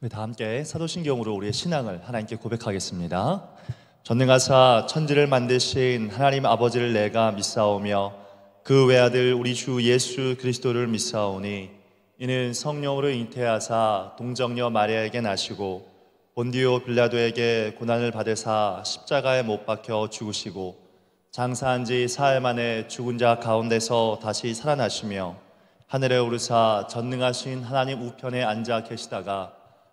우리 다 함께 사도신경으로 우리의 신앙을 하나님께 고백하겠습니다. 전능하사 천지를 만드신 하나님 아버지를 내가 믿사오며 그 외아들 우리 주 예수 그리스도를 믿사오니 이는 성령으로 잉태하사 동정녀 마리아에게 나시고 본디오 빌라도에게 고난을 받으사 십자가에 못 박혀 죽으시고 장사한 지 사흘 만에 죽은 자 가운데서 다시 살아나시며 하늘에 오르사 전능하신 하나님 우편에 앉아 계시다가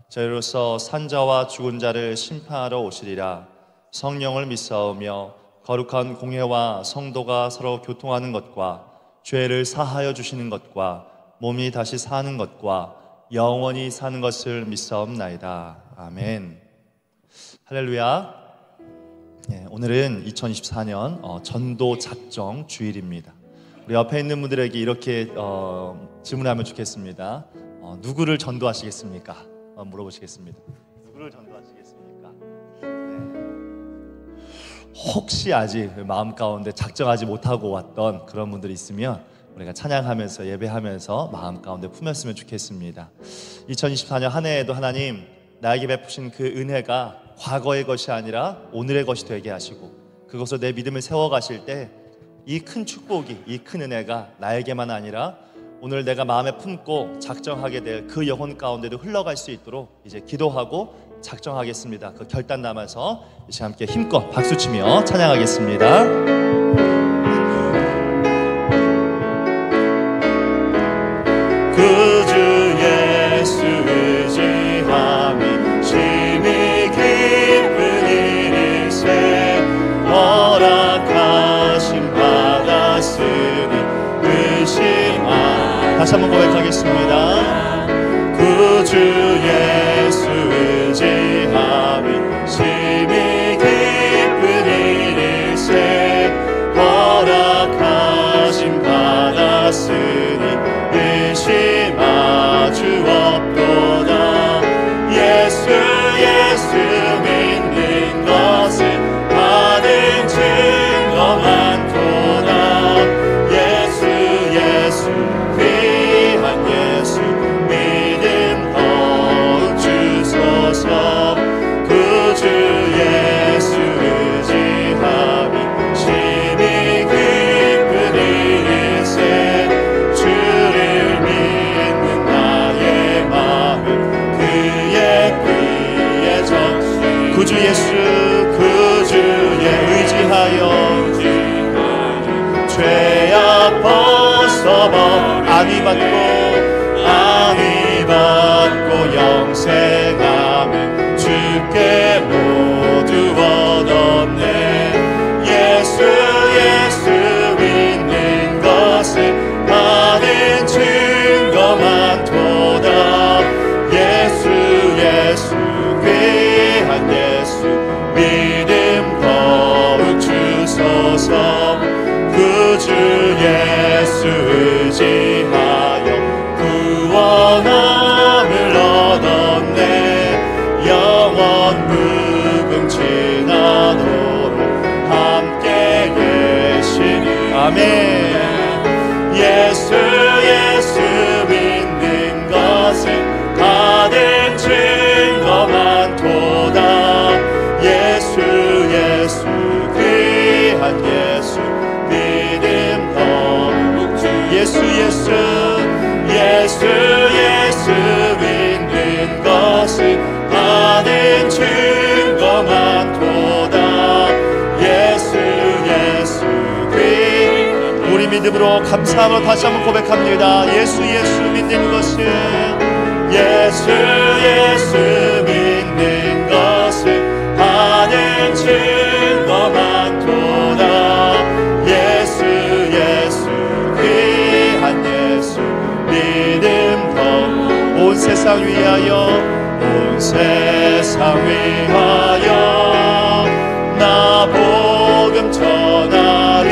저희로서 산자와 죽은 자를 심판하러 오시리라. 성령을 믿사오며 거룩한 공회와 성도가 서로 교통하는 것과 죄를 사하여 주시는 것과 몸이 다시 사는 것과 영원히 사는 것을 믿사옵나이다. 아멘. 할렐루야. 오늘은 2024년 전도 작정 주일입니다. 우리 옆에 있는 분들에게 이렇게 질문하면 좋겠습니다. 누구를 전도하시겠습니까? 물어보시겠습니다. 누구를 전도하시겠습니까? 혹시 아직 마음 가운데 작정하지 못하고 왔던 그런 분들이 있으면 우리가 찬양하면서 예배하면서 마음 가운데 품었으면 좋겠습니다. 2024년 한 해에도 하나님 나에게 베푸신 그 은혜가 과거의 것이 아니라 오늘의 것이 되게 하시고 그것으로 내 믿음을 세워가실 때 이 큰 축복이, 이 큰 은혜가 나에게만 아니라 오늘 내가 마음에 품고 작정하게 될 그 영혼 가운데도 흘러갈 수 있도록 이제 기도하고 작정하겠습니다. 그 결단 남아서 이제 함께 힘껏 박수치며 찬양하겠습니다. 그 주 예수 의지함이 심히 기쁜 일일세 허락하심 받았으니 의심하. 다시 한번 고백하겠습니다. 그 주 예수 의지함이 심히 기쁜 일일세 허락하심 받았으니 의심하 주 없도다. 예수 믿는 것은 받은 증거 많도다. 예수 귀한 예수 믿음 더욱 주소서. 그 주 예수 의지함이 심히 기쁜 일일세 주를 믿는 나의 마음 그의 귀에 적시. 그 주 예수 그 주에 의지하여 죄악 벗어버 안위 받고 영생하면 주께 모두 얻었네. 예수 믿는 것은 받은 증거 많도다. 예수 귀한 예수 믿음 더욱 주소서. 그 주 예수 의지하여 구원함을 얻었네. 영원 무궁지나도록 함께 계시니. 아멘. 예수 믿는 것은 받은 증거 많도다. 예수 귀한 예수 믿음 더욱 예수 믿는 것은 받은 증거 많도다. 예수 우리 믿음으로 감사함으로 다시 한번 고백합니다. 예수 믿는 것은 예수 믿는 것은 받은 증거 많도다. 예수 귀한 예수 믿음 더 온 세상 위하여 나 복음 전하리.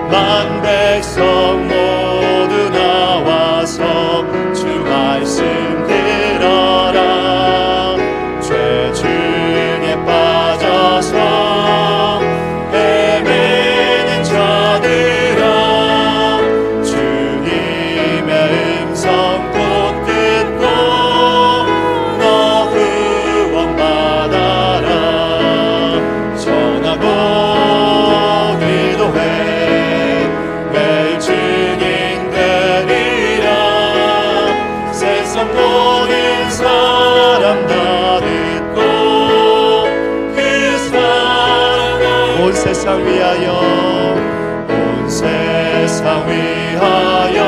만 백성 모두 나와서 주 말씀 들어라. 죄 중에 빠져서 헤매는 자들아 주님의 음성 곧 듣고 사람 다 듣고 그 사랑 온 세상 위하여 온 세상 위하여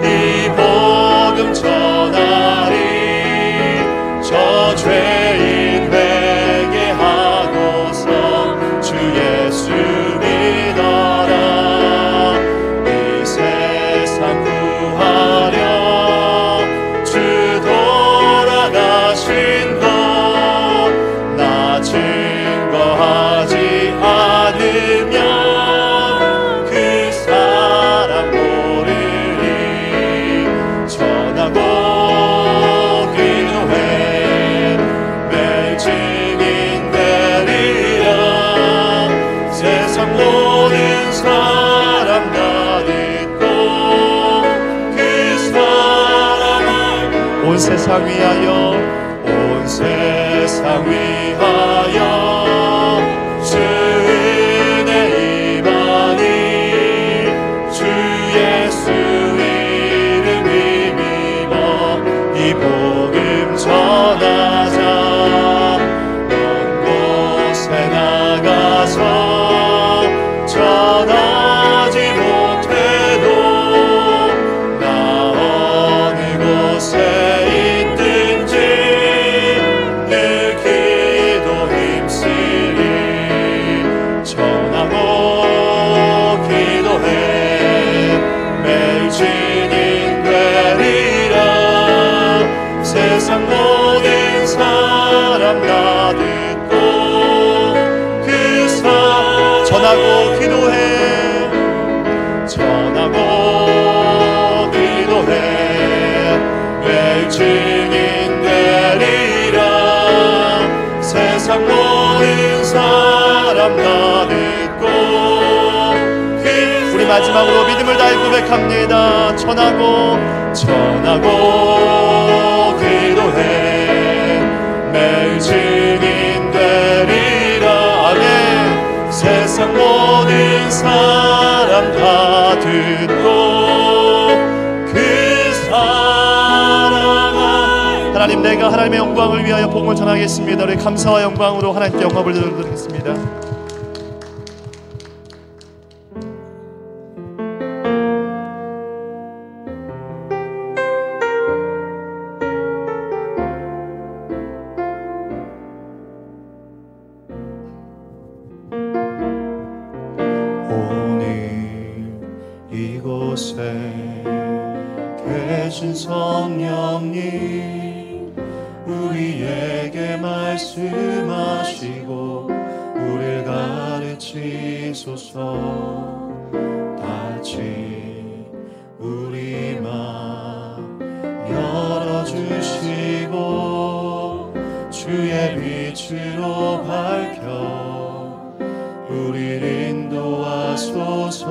이 복음 전하리 저 죄인 회개하고서 주 예수 믿어라 이 세상 구하려 주 돌아가신 것 나 증거하지 않으면 그 사람 모르리 전하고 기도해 매일 증인 되리라 세상 모든 사람 다 듣고 그 사랑을 온 세상 위하여 온 세상 위하여 주 은혜 임하니 주 예수 이름 힘입어 이 복음 전하자 먼 곳에 나가서 전하지 못해도 나 어느 곳에 있든지 늘 기도 힘쓰리 전하고 기도해 매일 증인 되리라 세상 모든 사람 다 듣고 그 사람 전하고 기도해 전하고 기도해 매일 증인 되리라 세상 모든 사람 다 듣고 우리 마지막으로 믿음을 다해 고백합니다. 전하고 기도해 매일 증인 되리라 아멘 세상 모든 사람 다 듣고 그 사랑을 하나님 내가 하나님의 영광을 위하여 복음을 전하겠습니다. 우리 감사와 영광으로 하나님께 영광을 드리겠습니다. 이곳에 계신 성령님 우리에게 말씀하시고 우리를 가르치소서 같이 우리 맘 열어주시고 주의 빛으로 밝혀 우리를 인도하소서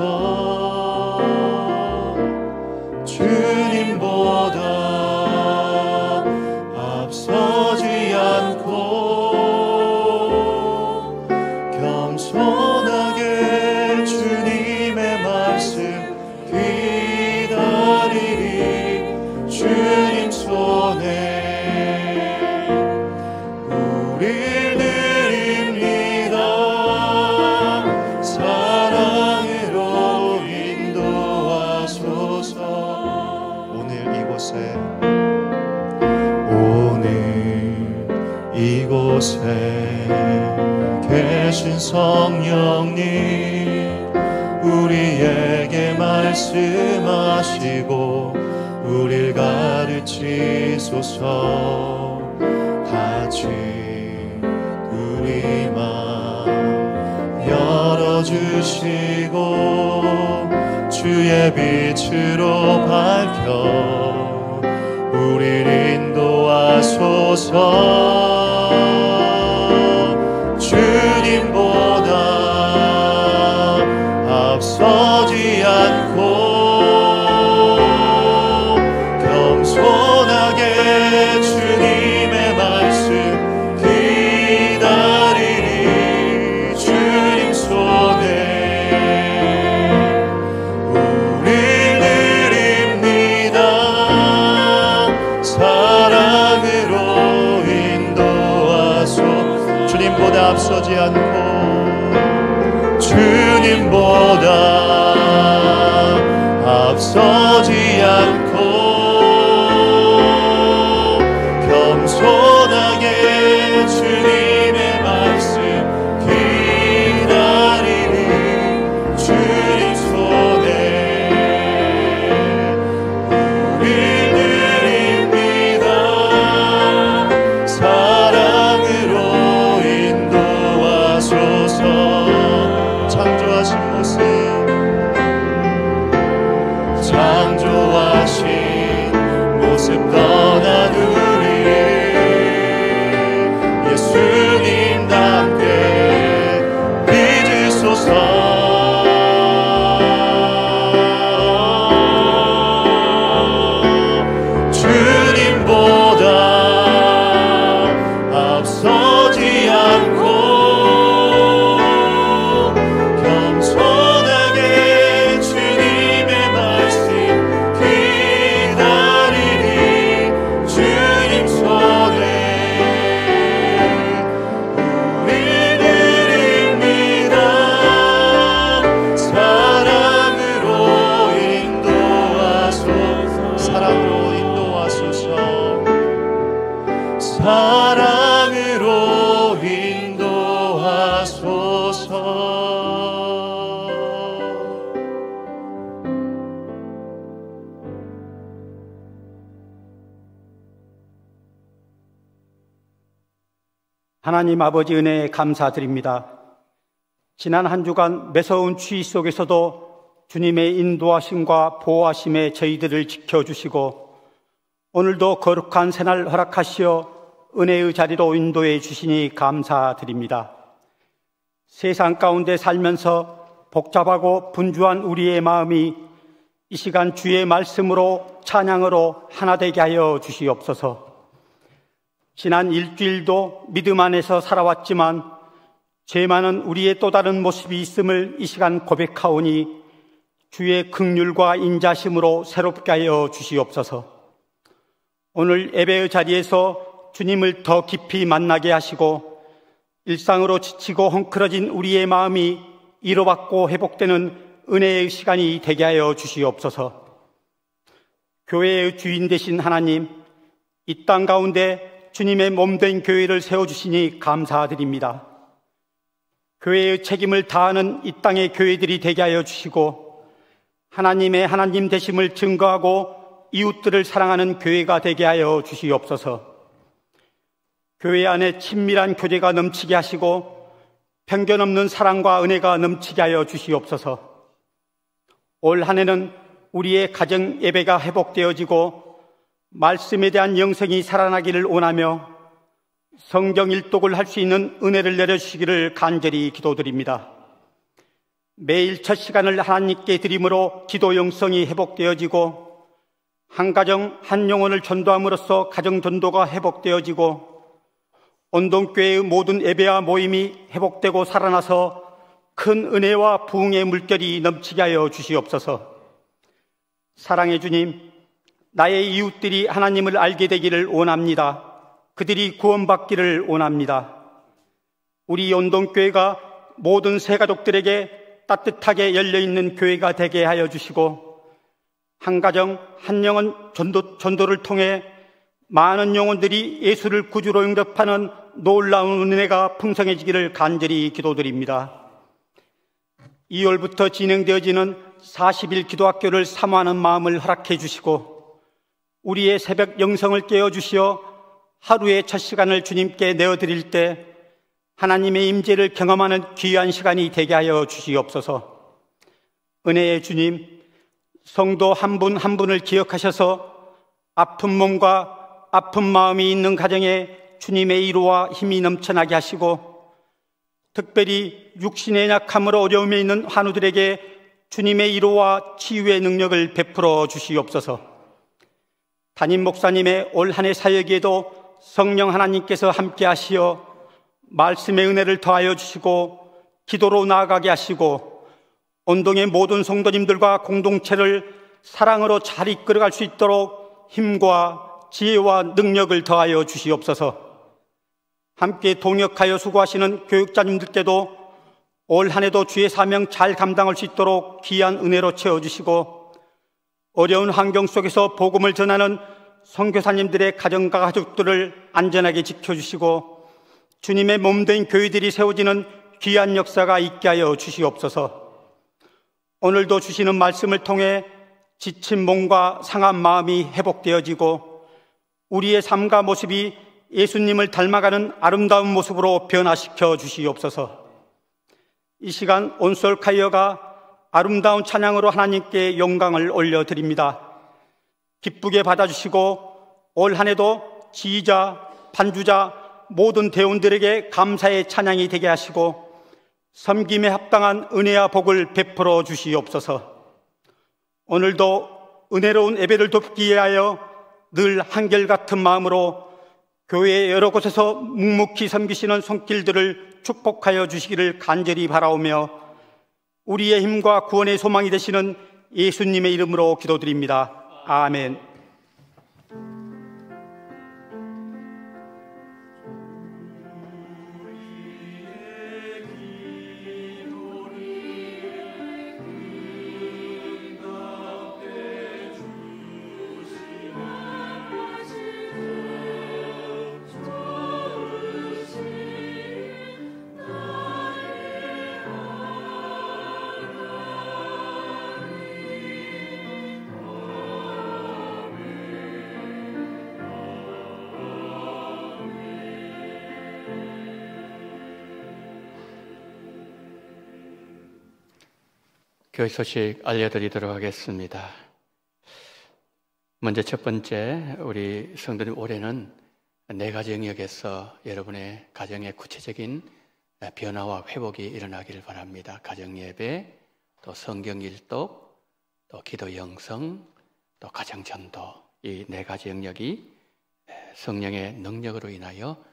주님보다 앞서지 않고 겸손하게 주님의 말씀 기다리리 주님 손에 우릴 드립니다 사랑으로 인도하소서 오늘 이곳에 계신 성령님 우리에게 말씀하시고 우릴 가르치소서 같이 우리 맘 열어주시고 주의 빛으로 밝혀 우리를 인도하소서 주님보다 앞서지 않고 겸손하게 주님의 말씀 기다리리 주님 손에 우릴 드립니다 앞서지 않고 주님보다 앞서지 않고 겸손하게 주님의 말씀 기다리는 주님 손에 우리 드립니다. 사랑으로 인도하소서. 창조하신 모습, 창조하신 모습 떠난 우리 예수님답게 믿으소서. 주님보다 앞서지 않고 겸손하게 주님의 말씀 기다리니 주님 손에 우리 드립니다. 사랑으로 인도하소서. 사랑으로 인도하소서. 사랑으로 인도하소서. 하나님 아버지 은혜에 감사드립니다. 지난 한 주간 매서운 추위 속에서도 주님의 인도하심과 보호하심에 저희들을 지켜주시고 오늘도 거룩한 새날 허락하시어 은혜의 자리로 인도해 주시니 감사드립니다. 세상 가운데 살면서 복잡하고 분주한 우리의 마음이 이 시간 주의 말씀으로 찬양으로 하나 되게 하여 주시옵소서. 지난 일주일도 믿음 안에서 살아왔지만 죄 많은 우리의 또 다른 모습이 있음을 이 시간 고백하오니 주의 긍휼과 인자심으로 새롭게 하여 주시옵소서. 오늘 예배의 자리에서 주님을 더 깊이 만나게 하시고 일상으로 지치고 헝클어진 우리의 마음이 위로받고 회복되는 은혜의 시간이 되게 하여 주시옵소서. 교회의 주인 되신 하나님, 이 땅 가운데 주님의 몸된 교회를 세워주시니 감사드립니다. 교회의 책임을 다하는 이 땅의 교회들이 되게 하여 주시고 하나님의 하나님 되심을 증거하고 이웃들을 사랑하는 교회가 되게 하여 주시옵소서. 교회 안에 친밀한 교제가 넘치게 하시고 편견 없는 사랑과 은혜가 넘치게 하여 주시옵소서. 올 한 해는 우리의 가정 예배가 회복되어지고 말씀에 대한 영성이 살아나기를 원하며 성경 일독을 할 수 있는 은혜를 내려주시기를 간절히 기도드립니다. 매일 첫 시간을 하나님께 드림으로 기도 영성이 회복되어지고 한 가정 한 영혼을 전도함으로써 가정 전도가 회복되어지고 온동교회의 모든 예배와 모임이 회복되고 살아나서 큰 은혜와 부흥의 물결이 넘치게 하여 주시옵소서. 사랑의 주님, 나의 이웃들이 하나님을 알게 되기를 원합니다. 그들이 구원받기를 원합니다. 우리 온동교회가 모든 새가족들에게 따뜻하게 열려있는 교회가 되게 하여 주시고 한 가정 한 영혼 전도를 통해 많은 영혼들이 예수를 구주로 영접하는 놀라운 은혜가 풍성해지기를 간절히 기도드립니다. 2월부터 진행되어지는 40일 기도학교를 사모하는 마음을 허락해 주시고 우리의 새벽 영성을 깨워주시어 하루의 첫 시간을 주님께 내어드릴 때 하나님의 임재를 경험하는 귀한 시간이 되게 하여 주시옵소서. 은혜의 주님, 성도 한 분 한 분을 기억하셔서 아픈 몸과 아픈 마음이 있는 가정에 주님의 위로와 힘이 넘쳐나게 하시고 특별히 육신의 약함으로 어려움에 있는 환우들에게 주님의 위로와 치유의 능력을 베풀어 주시옵소서. 담임 목사님의 올 한 해 사역에도 성령 하나님께서 함께 하시어 말씀의 은혜를 더하여 주시고 기도로 나아가게 하시고 온동의 모든 성도님들과 공동체를 사랑으로 잘 이끌어갈 수 있도록 힘과 지혜와 능력을 더하여 주시옵소서. 함께 동역하여 수고하시는 교육자님들께도 올 한 해도 주의 사명 잘 감당할 수 있도록 귀한 은혜로 채워주시고, 어려운 환경 속에서 복음을 전하는 선교사님들의 가정과 가족들을 안전하게 지켜주시고, 주님의 몸된 교회들이 세워지는 귀한 역사가 있게 하여 주시옵소서. 오늘도 주시는 말씀을 통해 지친 몸과 상한 마음이 회복되어지고, 우리의 삶과 모습이 예수님을 닮아가는 아름다운 모습으로 변화시켜 주시옵소서. 이 시간 온솔카이어가 아름다운 찬양으로 하나님께 영광을 올려드립니다. 기쁘게 받아주시고 올 한 해도 지휘자, 반주자, 모든 대원들에게 감사의 찬양이 되게 하시고 섬김에 합당한 은혜와 복을 베풀어 주시옵소서. 오늘도 은혜로운 예배를 돕기 위하여 늘 한결같은 마음으로 교회 여러 곳에서 묵묵히 섬기시는 손길들을 축복하여 주시기를 간절히 바라오며, 우리의 힘과 구원의 소망이 되시는 예수님의 이름으로 기도드립니다. 아멘. 교회 소식 알려드리도록 하겠습니다. 먼저 첫 번째, 우리 성도님 올해는 4가지 영역에서 여러분의 가정의 구체적인 변화와 회복이 일어나기를 바랍니다. 가정예배, 또 성경일독, 또 기도 영성, 또 가정전도, 이 4가지 영역이 성령의 능력으로 인하여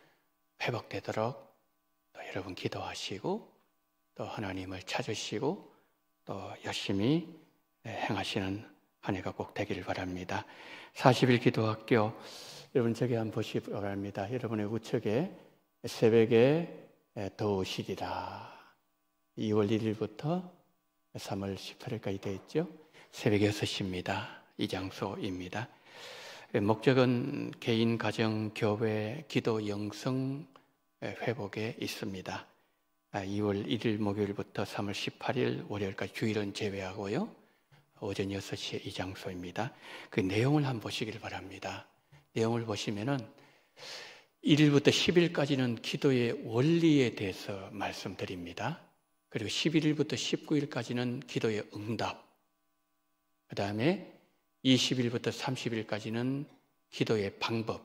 회복되도록 또 여러분 기도하시고 또 하나님을 찾으시고 또 열심히 행하시는 한 해가 꼭 되기를 바랍니다. 40일 기도학교, 여러분 저기 한번 보시기 바랍니다. 여러분의 우측에 새벽에 더우시리라, 2월 1일부터 3월 18일까지 되어 있죠. 새벽 6시입니다. 이 장소입니다. 목적은 개인, 가정, 교회, 기도, 영성 회복에 있습니다. 2월 1일 목요일부터 3월 18일 월요일까지, 주일은 제외하고요. 오전 6시에 이 장소입니다. 그 내용을 한번 보시길 바랍니다. 내용을 보시면은 1일부터 10일까지는 기도의 원리에 대해서 말씀드립니다. 그리고 11일부터 19일까지는 기도의 응답, 그 다음에 20일부터 30일까지는 기도의 방법,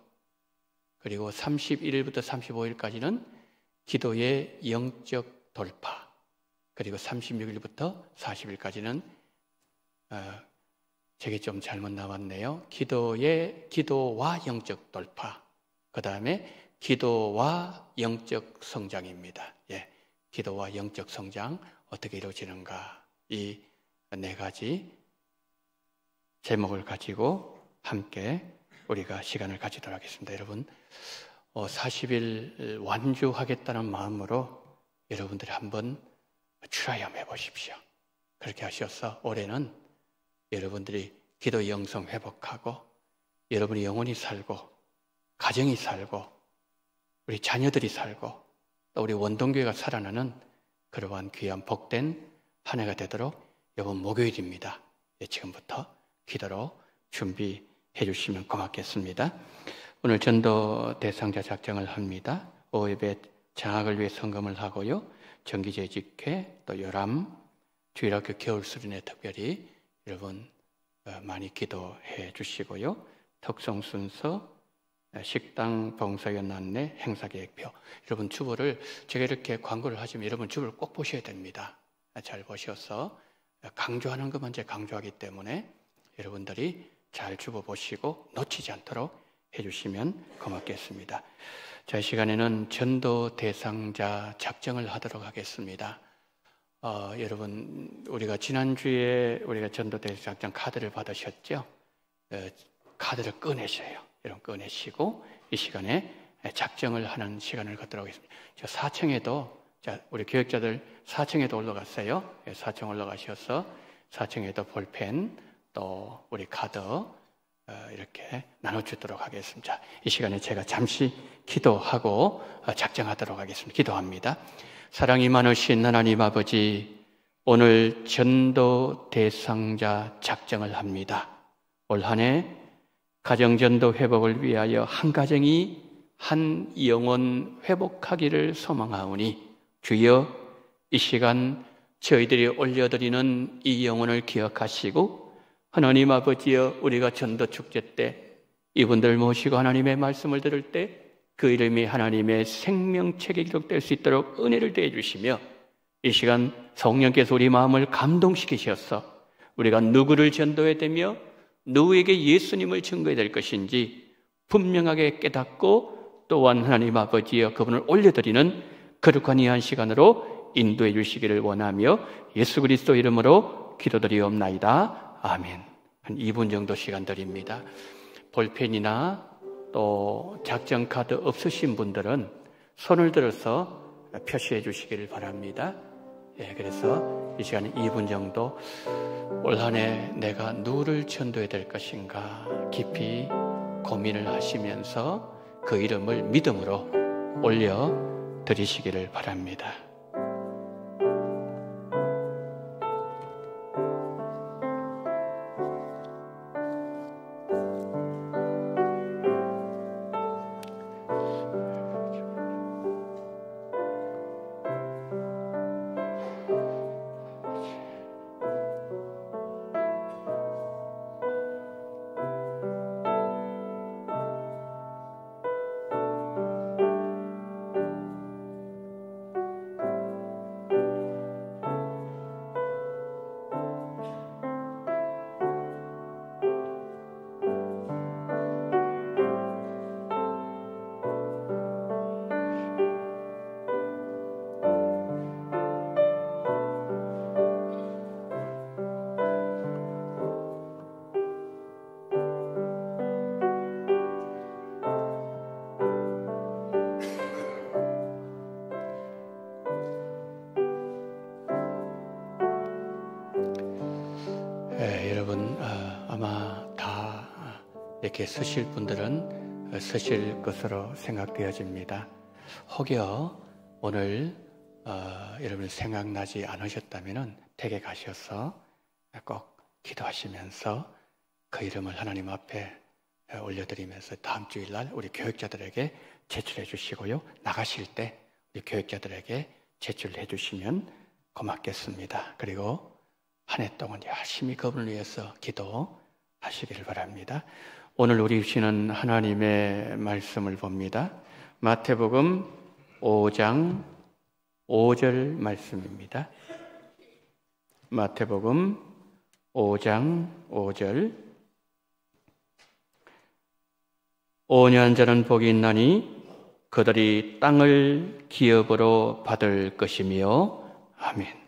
그리고 31일부터 35일까지는 기도의 영적 돌파, 그리고 36일부터 40일까지는 제게 좀 잘못 나왔네요. 기도와 영적 돌파, 그 다음에 기도와 영적 성장입니다. 예, 기도와 영적 성장 어떻게 이루어지는가, 이 4가지 제목을 가지고 함께 우리가 시간을 가지도록 하겠습니다. 여러분 40일 완주하겠다는 마음으로 여러분들이 한번 트라이엄 해보십시오. 그렇게 하셔서 올해는 여러분들이 기도 영성 회복하고 여러분이 영혼이 살고 가정이 살고 우리 자녀들이 살고 또 우리 원동교회가 살아나는 그러한 귀한 복된 한 해가 되도록 이번 목요일입니다. 지금부터 기도로 준비해 주시면 고맙겠습니다. 오늘 전도 대상자 작정을 합니다. 오예배 장학을 위해 성금을 하고요. 정기재직회, 또 요람, 주일학교 겨울수련회 특별히 여러분 많이 기도해 주시고요. 특송 순서, 식당 봉사위원 안내, 행사계획표, 여러분 주보를 제가 이렇게 광고를 하시면 여러분 주보를 꼭 보셔야 됩니다. 잘 보셔서 강조하는 것만 제가 강조하기 때문에 여러분들이 잘 주보 보시고 놓치지 않도록 해주시면 고맙겠습니다. 자, 이 시간에는 전도 대상자 작정을 하도록 하겠습니다. 여러분 우리가 지난주에 우리가 전도 대상자 작정 카드를 받으셨죠? 카드를 꺼내셔요. 여러분 꺼내시고 이 시간에 작정을 하는 시간을 갖도록 하겠습니다. 저 4층에도 우리 교육자들 4층에도 올라갔어요. 4층 올라가셔서 4층에도 볼펜 또 우리 카드 이렇게 나눠주도록 하겠습니다. 이 시간에 제가 잠시 기도하고 작정하도록 하겠습니다. 기도합니다. 사랑이 많으신 하나님 아버지, 오늘 전도 대상자 작정을 합니다. 올 한 해 가정전도 회복을 위하여 한 가정이 한 영혼 회복하기를 소망하오니 주여 이 시간 저희들이 올려드리는 이 영혼을 기억하시고 하나님 아버지여 우리가 전도축제 때 이분들 모시고 하나님의 말씀을 들을 때 그 이름이 하나님의 생명책에 기록될 수 있도록 은혜를 더해 주시며 이 시간 성령께서 우리 마음을 감동시키셔서 우리가 누구를 전도해야 되며 누구에게 예수님을 증거해야 될 것인지 분명하게 깨닫고 또한 하나님 아버지여 그분을 올려드리는 거룩한 이 한 시간으로 인도해 주시기를 원하며 예수 그리스도 이름으로 기도드리옵나이다. 아멘. 한 2분 정도 시간 드립니다. 볼펜이나 또 작정카드 없으신 분들은 손을 들어서 표시해 주시기를 바랍니다. 그래서 이 시간에 2분 정도 올 한 해 내가 누구를 전도해야 될 것인가 깊이 고민을 하시면서 그 이름을 믿음으로 올려 드리시기를 바랍니다. 여러분 아마 다 이렇게 서실 분들은 서실 것으로 생각되어집니다. 혹여 오늘 여러분 생각나지 않으셨다면 댁에 가셔서 꼭 기도하시면서 그 이름을 하나님 앞에 올려드리면서 다음 주일날 우리 교육자들에게 제출해 주시고요. 나가실 때 우리 교육자들에게 제출해 주시면 고맙겠습니다. 그리고 한 해 동안 열심히 그분을 위해서 기도하시기를 바랍니다. 오늘 우리 주시는 하나님의 말씀을 봅니다. 마태복음 5장 5절 말씀입니다. 마태복음 5장 5절. 온유한 자는 복이 있나니 그들이 땅을 기업으로 받을 것이며 아멘.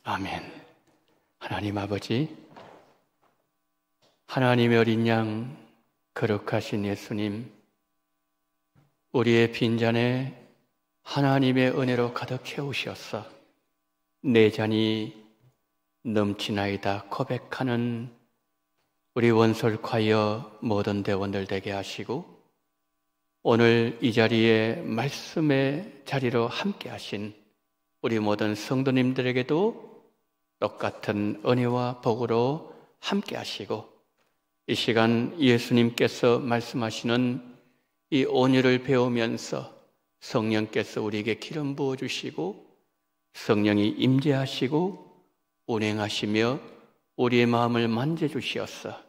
아멘. 하나님 아버지, 하나님의 어린 양, 거룩하신 예수님, 우리의 빈잔에 하나님의 은혜로 가득 채우시었어 내 잔이 넘치나이다 고백하는 우리 원솔과여 모든 대원들 되게 하시고, 오늘 이 자리에 말씀의 자리로 함께 하신 우리 모든 성도님들에게도 똑같은 은혜와 복으로 함께 하시고, 이 시간 예수님께서 말씀하시는 이 온유를 배우면서 성령께서 우리에게 기름 부어주시고 성령이 임재하시고 운행하시며 우리의 마음을 만져주시었어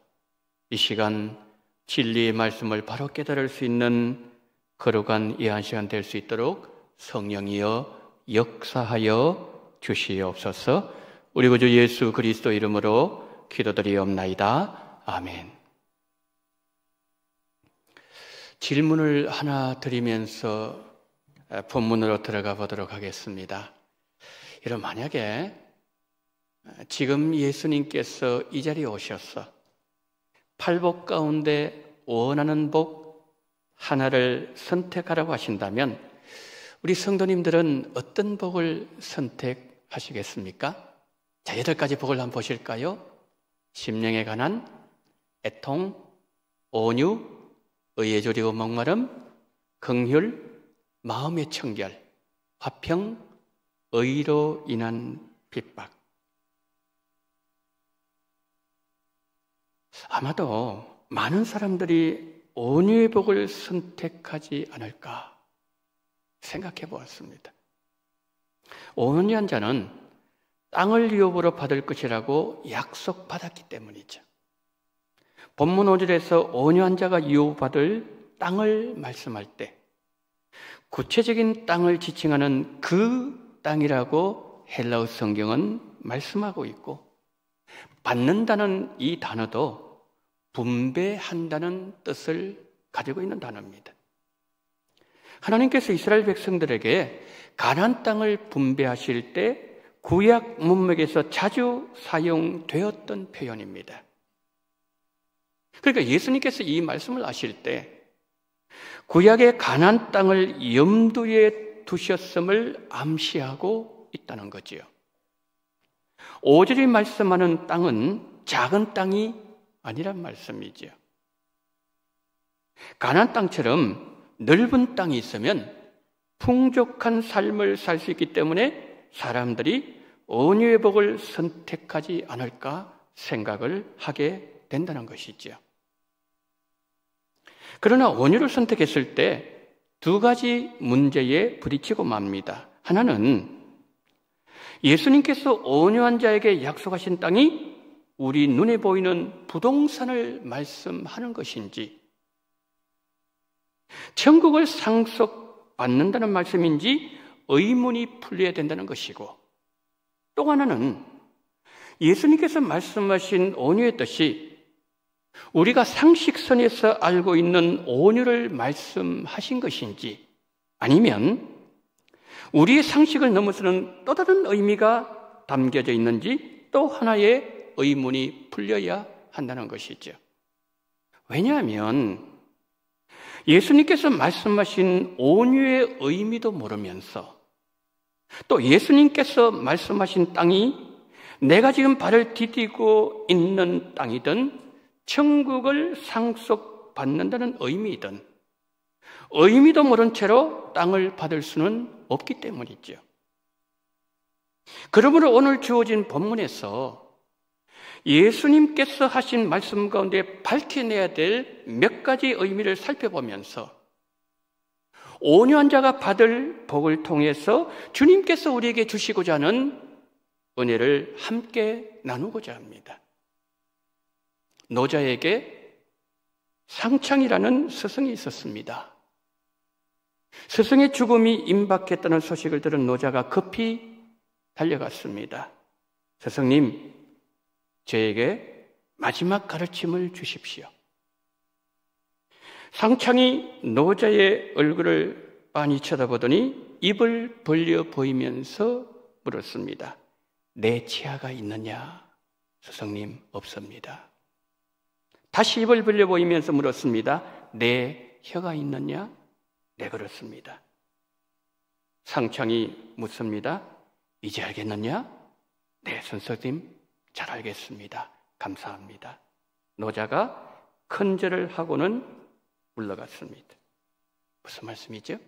이 시간 진리의 말씀을 바로 깨달을 수 있는 거룩한 이 한 시간 될 수 있도록 성령이여 역사하여 주시옵소서. 우리 구주 예수 그리스도 이름으로 기도드리옵나이다. 아멘. 질문을 하나 드리면서 본문으로 들어가 보도록 하겠습니다. 여러분, 만약에 지금 예수님께서 이 자리에 오셔서 팔복 가운데 원하는 복 하나를 선택하라고 하신다면 우리 성도님들은 어떤 복을 선택하시겠습니까? 자, 8가지 복을 한번 보실까요? 심령에 관한 애통, 온유, 의에 조리고 목마름, 긍휼, 마음의 청결, 화평, 의로 인한 핍박. 아마도 많은 사람들이 온유의 복을 선택하지 않을까 생각해 보았습니다. 온유한 자는 땅을 유업으로 받을 것이라고 약속받았기 때문이죠. 본문 5절에서 온유한 자가 유업받을 땅을 말씀할 때 구체적인 땅을 지칭하는 그 땅이라고 헬라어 성경은 말씀하고 있고, 받는다는 이 단어도 분배한다는 뜻을 가지고 있는 단어입니다. 하나님께서 이스라엘 백성들에게 가나안 땅을 분배하실 때 구약 문맥에서 자주 사용되었던 표현입니다. 그러니까 예수님께서 이 말씀을 하실 때 구약의 가나안 땅을 염두에 두셨음을 암시하고 있다는 거지요. 5절이 말씀하는 땅은 작은 땅이 아니란 말씀이지요. 가나안 땅처럼 넓은 땅이 있으면 풍족한 삶을 살 수 있기 때문에 사람들이 온유의 복을 선택하지 않을까 생각을 하게 된다는 것이지요. 그러나 온유를 선택했을 때 2가지 문제에 부딪히고 맙니다. 하나는 예수님께서 온유한 자에게 약속하신 땅이 우리 눈에 보이는 부동산을 말씀하는 것인지, 천국을 상속받는다는 말씀인지 의문이 풀려야 된다는 것이고, 또 하나는 예수님께서 말씀하신 온유의 뜻이 우리가 상식선에서 알고 있는 온유를 말씀하신 것인지, 아니면 우리의 상식을 넘어서는 또 다른 의미가 담겨져 있는지 또 하나의 의문이 풀려야 한다는 것이죠. 왜냐하면 예수님께서 말씀하신 온유의 의미도 모르면서 또 예수님께서 말씀하신 땅이 내가 지금 발을 디디고 있는 땅이든 천국을 상속받는다는 의미이든 의미도 모른 채로 땅을 받을 수는 없기 때문이죠. 그러므로 오늘 주어진 본문에서 예수님께서 하신 말씀 가운데 밝혀내야 될 몇 가지 의미를 살펴보면서 온유한 자가 받을 복을 통해서 주님께서 우리에게 주시고자 하는 은혜를 함께 나누고자 합니다. 노자에게 상창이라는 스승이 있었습니다. 스승의 죽음이 임박했다는 소식을 들은 노자가 급히 달려갔습니다. 스승님, 저에게 마지막 가르침을 주십시오. 상창이 노자의 얼굴을 빤히 쳐다보더니 입을 벌려 보이면서 물었습니다. 내 치아가 있느냐? 스승님, 없습니다. 다시 입을 벌려 보이면서 물었습니다. 내 혀가 있느냐? 네, 그렇습니다. 상창이 묻습니다. 이제 알겠느냐? 네, 선생님, 잘 알겠습니다. 감사합니다. 노자가 큰절을 하고는 물러갔습니다. 무슨 말씀이죠?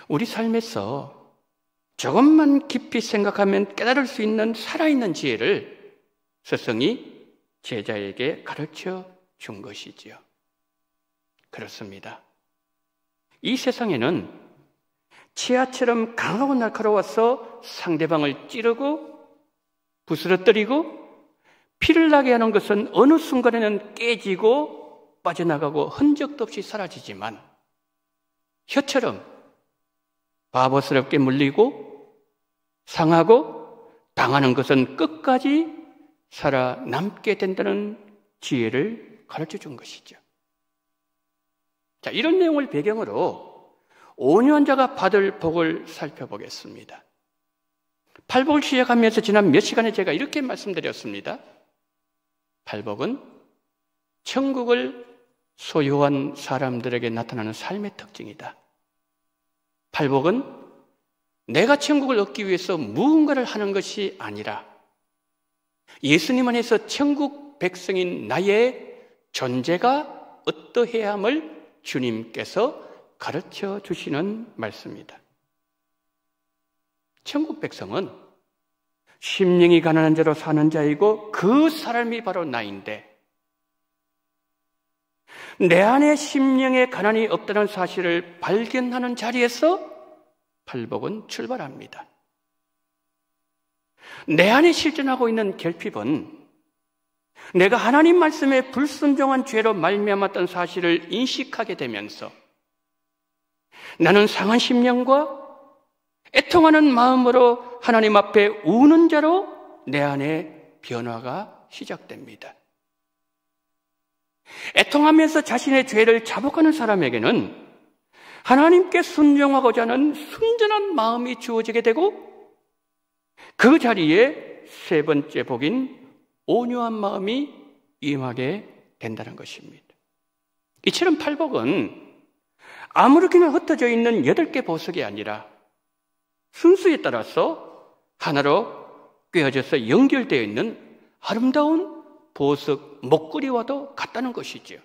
우리 삶에서 조금만 깊이 생각하면 깨달을 수 있는 살아있는 지혜를 스승이 제자에게 가르쳐 준 것이지요. 그렇습니다. 이 세상에는 치아처럼 강하고 날카로워서 상대방을 찌르고 부스러뜨리고 피를 나게 하는 것은 어느 순간에는 깨지고 빠져나가고 흔적도 없이 사라지지만 혀처럼 바보스럽게 물리고 상하고 당하는 것은 끝까지 살아남게 된다는 지혜를 가르쳐 준 것이죠. 자, 이런 내용을 배경으로 온유한 자가 받을 복을 살펴보겠습니다. 팔복을 시작하면서 지난 몇 시간에 제가 이렇게 말씀드렸습니다. 팔복은 천국을 소유한 사람들에게 나타나는 삶의 특징이다. 팔복은 내가 천국을 얻기 위해서 무언가를 하는 것이 아니라 예수님 안에서 천국 백성인 나의 존재가 어떠해야 함을 주님께서 가르쳐 주시는 말씀입니다. 천국 백성은 심령이 가난한 자로 사는 자이고 그 사람이 바로 나인데 내 안에 심령의 가난이 없다는 사실을 발견하는 자리에서 팔복은 출발합니다. 내 안에 실존하고 있는 결핍은 내가 하나님 말씀에 불순종한 죄로 말미암았던 사실을 인식하게 되면서 나는 상한 심령과 애통하는 마음으로 하나님 앞에 우는 자로 내 안에 변화가 시작됩니다. 애통하면서 자신의 죄를 자복하는 사람에게는 하나님께 순종하고자 하는 순전한 마음이 주어지게 되고 그 자리에 세 번째 복인 온유한 마음이 임하게 된다는 것입니다. 이처럼 팔복은 아무렇게나 흩어져 있는 8개 보석이 아니라 순수에 따라서 하나로 꿰어져서 연결되어 있는 아름다운 보석 목걸이와도 같다는 것이죠.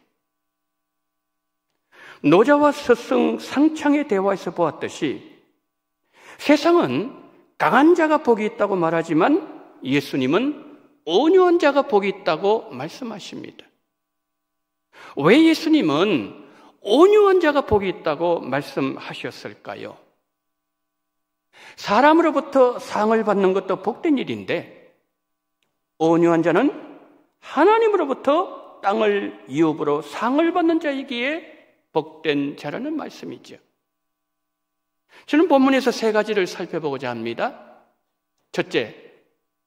노자와 스승 상창의 대화에서 보았듯이 세상은 강한 자가 복이 있다고 말하지만 예수님은 온유한 자가 복이 있다고 말씀하십니다. 왜 예수님은 온유한 자가 복이 있다고 말씀하셨을까요? 사람으로부터 상을 받는 것도 복된 일인데 온유한 자는 하나님으로부터 땅을 유업으로 상을 받는 자이기에 복된 자라는 말씀이죠. 저는 본문에서 3가지를 살펴보고자 합니다. 첫째,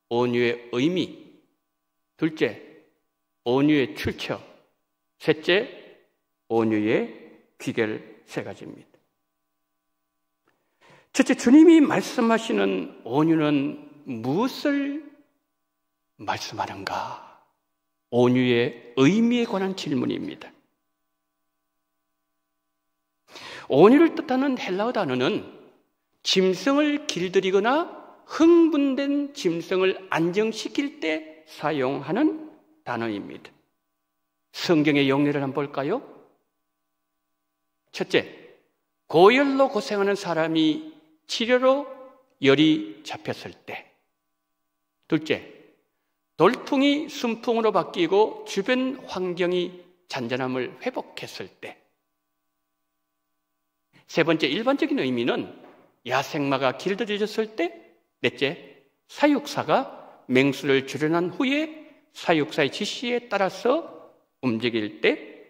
온유의 의미. 둘째, 온유의 출처. 셋째, 온유의 귀결. 3가지입니다. 첫째, 주님이 말씀하시는 온유는 무엇을 말씀하는가? 온유의 의미에 관한 질문입니다. 온유를 뜻하는 헬라어 단어는 짐승을 길들이거나 흥분된 짐승을 안정시킬 때 사용하는 단어입니다. 성경의 용례를 한번 볼까요? 첫째, 고열로 고생하는 사람이 치료로 열이 잡혔을 때. 둘째, 돌풍이 순풍으로 바뀌고 주변 환경이 잔잔함을 회복했을 때. 세 번째, 일반적인 의미는 야생마가 길들여졌을 때. 넷째, 사육사가 맹수를 주련한 후에 사육사의 지시에 따라서 움직일 때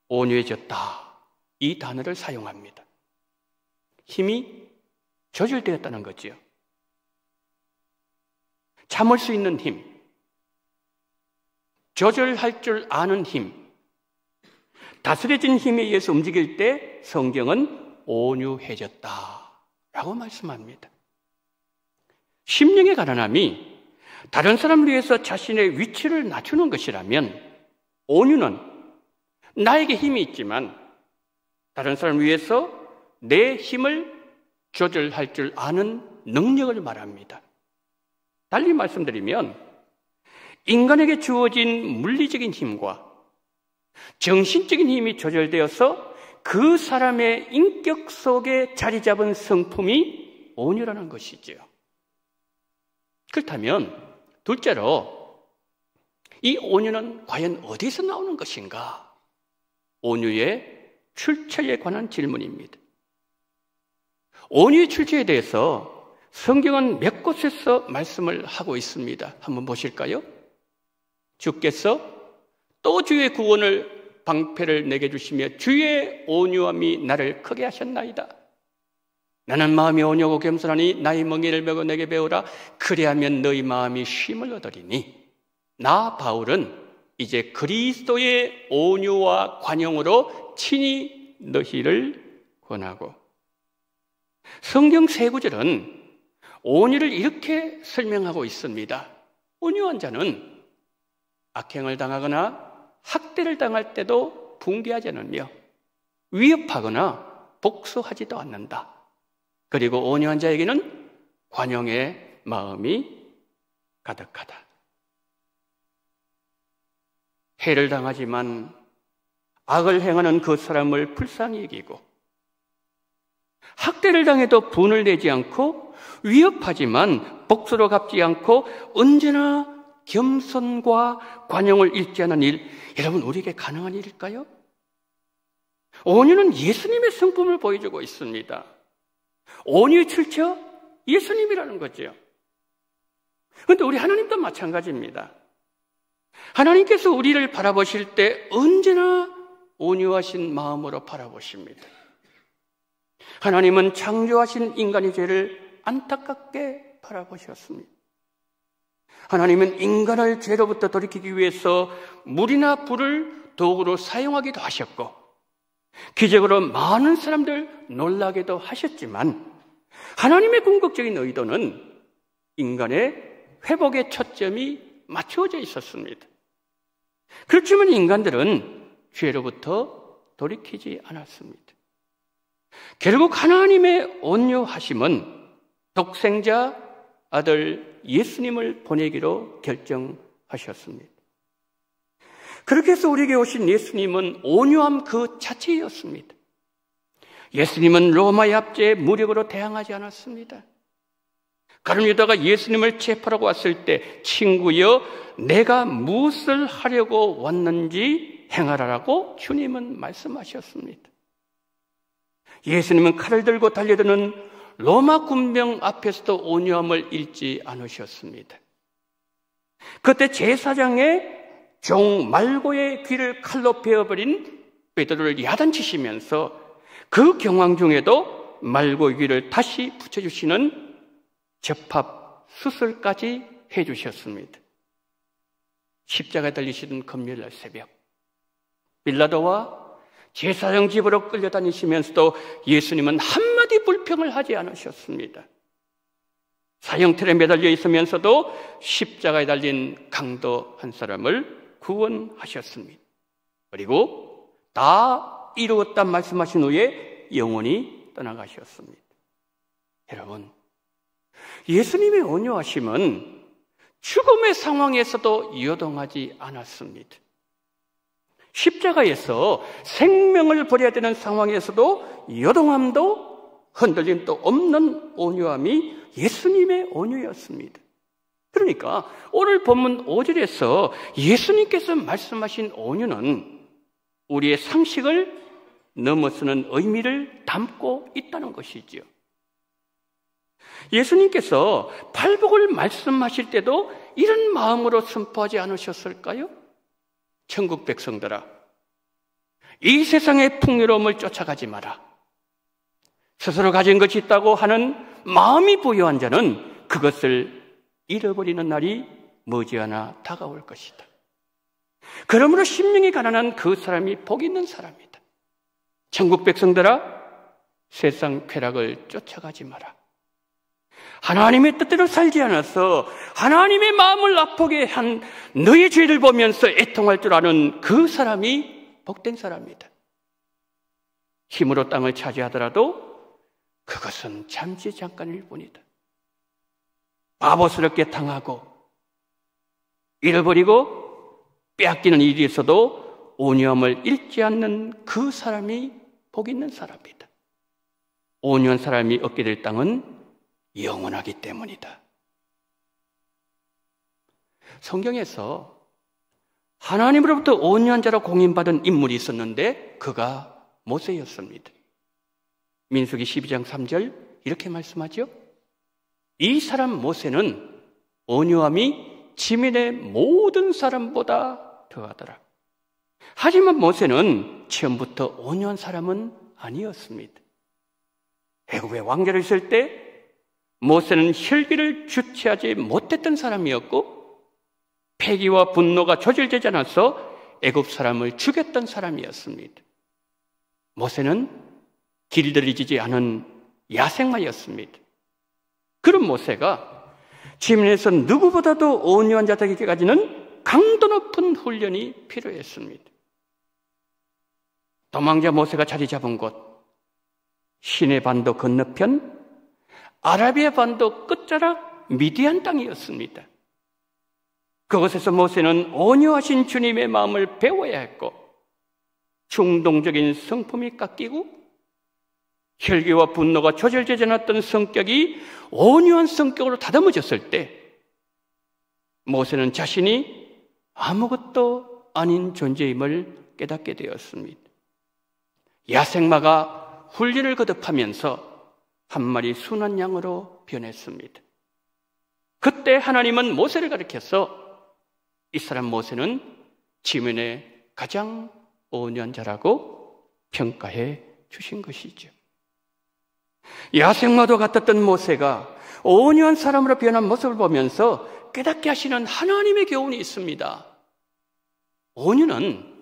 온유해졌다. 이 단어를 사용합니다. 힘이 조절되었다는 거지요. 참을 수 있는 힘, 조절할 줄 아는 힘, 다스려진 힘에 의해서 움직일 때 성경은 온유해졌다라고 말씀합니다. 심령의 가난함이 다른 사람을 위해서 자신의 위치를 낮추는 것이라면 온유는 나에게 힘이 있지만 다른 사람을 위해서 내 힘을 조절할 줄 아는 능력을 말합니다. 달리 말씀드리면 인간에게 주어진 물리적인 힘과 정신적인 힘이 조절되어서 그 사람의 인격 속에 자리 잡은 성품이 온유라는 것이지요. 그렇다면 둘째로 이 온유는 과연 어디서 나오는 것인가? 온유의 출처에 관한 질문입니다. 온유의 출처에 대해서 성경은 몇 곳에서 말씀을 하고 있습니다. 한번 보실까요? 주께서 또 주의 구원을 방패를 내게 주시며 주의 온유함이 나를 크게 하셨나이다. 나는 마음이 온유하고 겸손하니 나의 멍에를 메고 내게 배우라. 그리하면 너희 마음이 쉼을 얻으리니. 나 바울은 이제 그리스도의 온유와 관용으로 친히 너희를 권하고. 성경 세 구절은 온유를 이렇게 설명하고 있습니다. 온유한 자는 악행을 당하거나 학대를 당할 때도 붕괴하지 않으며 위협하거나 복수하지도 않는다. 그리고 온유한 자에게는 관용의 마음이 가득하다. 해를 당하지만 악을 행하는 그 사람을 불쌍히 여기고 학대를 당해도 분을 내지 않고 위협하지만 복수로 갚지 않고 언제나 겸손과 관용을 잃지 않은 일, 여러분 우리에게 가능한 일일까요? 온유는 예수님의 성품을 보여주고 있습니다. 온유의 출처 예수님이라는 거죠. 그런데 우리 하나님도 마찬가지입니다. 하나님께서 우리를 바라보실 때 언제나 온유하신 마음으로 바라보십니다. 하나님은 창조하신 인간의 죄를 안타깝게 바라보셨습니다. 하나님은 인간을 죄로부터 돌이키기 위해서 물이나 불을 도구로 사용하기도 하셨고 기적으로 많은 사람들 놀라게도 하셨지만 하나님의 궁극적인 의도는 인간의 회복의 초점이 맞추어져 있었습니다. 그렇지만 인간들은 죄로부터 돌이키지 않았습니다. 결국 하나님의 온유하심은 독생자 아들 예수님을 보내기로 결정하셨습니다. 그렇게 해서 우리에게 오신 예수님은 온유함 그 자체였습니다. 예수님은 로마의 압제에 무력으로 대항하지 않았습니다. 가룟 유다가 예수님을 체포하고 왔을 때 친구여 내가 무엇을 하려고 왔는지 행하라라고 주님은 말씀하셨습니다. 예수님은 칼을 들고 달려드는 로마 군병 앞에서도 온유함을 잃지 않으셨습니다. 그때 제사장의 종 말고의 귀를 칼로 베어버린 베드로를 야단치시면서 그 경황 중에도 말고의 귀를 다시 붙여주시는 접합 수술까지 해주셨습니다. 십자가에 달리시던 금요일날 새벽 빌라도와 제사장 집으로 끌려다니시면서도 예수님은 한마디 불평을 하지 않으셨습니다. 사형틀에 매달려 있으면서도 십자가에 달린 강도 한 사람을 구원하셨습니다. 그리고 다 이루었다 말씀하신 후에 영원히 떠나가셨습니다. 여러분, 예수님의 온유하심은 죽음의 상황에서도 요동하지 않았습니다. 십자가에서 생명을 버려야 되는 상황에서도 요동함도 흔들림도 없는 온유함이 예수님의 온유였습니다. 그러니까 오늘 본문 5절에서 예수님께서 말씀하신 온유는 우리의 상식을 넘어서는 의미를 담고 있다는 것이지요. 예수님께서 팔복을 말씀하실 때도 이런 마음으로 선포하지 않으셨을까요? 천국 백성들아, 이 세상의 풍요로움을 쫓아가지 마라. 스스로 가진 것이 있다고 하는 마음이 부유한 자는 그것을 잃어버리는 날이 머지않아 다가올 것이다. 그러므로 심령이 가난한 그 사람이 복 있는 사람이다. 천국 백성들아, 세상 쾌락을 쫓아가지 마라. 하나님의 뜻대로 살지 않아서 하나님의 마음을 아프게 한 너의 죄를 보면서 애통할 줄 아는 그 사람이 복된 사람이다. 힘으로 땅을 차지하더라도 그것은 잠시 잠깐일 뿐이다. 바보스럽게 당하고 잃어버리고 빼앗기는 일이 있어도 온유함을 잃지 않는 그 사람이 복 있는 사람이다. 온유한 사람이 얻게 될 땅은 영원하기 때문이다. 성경에서 하나님으로부터 온유한 자로 공인받은 인물이 있었는데 그가 모세였습니다. 민수기 12장 3절 이렇게 말씀하죠. 이 사람 모세는 온유함이 지민의 모든 사람보다 더하더라. 하지만 모세는 처음부터 온유한 사람은 아니었습니다. 애굽의 왕자로 있을 때 모세는 혈기를 주체하지 못했던 사람이었고 패기와 분노가 조절되지 않아서 애굽 사람을 죽였던 사람이었습니다. 모세는 길들이지 않은 야생마였습니다. 그런 모세가 지면에서 누구보다도 온유한 자 되기까지는 강도 높은 훈련이 필요했습니다. 도망자 모세가 자리 잡은 곳 시내 반도 건너편 아라비아 반도 끝자락 미디안 땅이었습니다. 그곳에서 모세는 온유하신 주님의 마음을 배워야 했고 충동적인 성품이 깎이고 혈기와 분노가 조절되지 않았던 성격이 온유한 성격으로 다듬어졌을 때 모세는 자신이 아무것도 아닌 존재임을 깨닫게 되었습니다. 야생마가 훈련을 거듭하면서 한 마리 순한 양으로 변했습니다. 그때 하나님은 모세를 가리켜서 이 사람 모세는 지면에 가장 온유한 자라고 평가해 주신 것이죠. 야생마도 같았던 모세가 온유한 사람으로 변한 모습을 보면서 깨닫게 하시는 하나님의 교훈이 있습니다. 온유는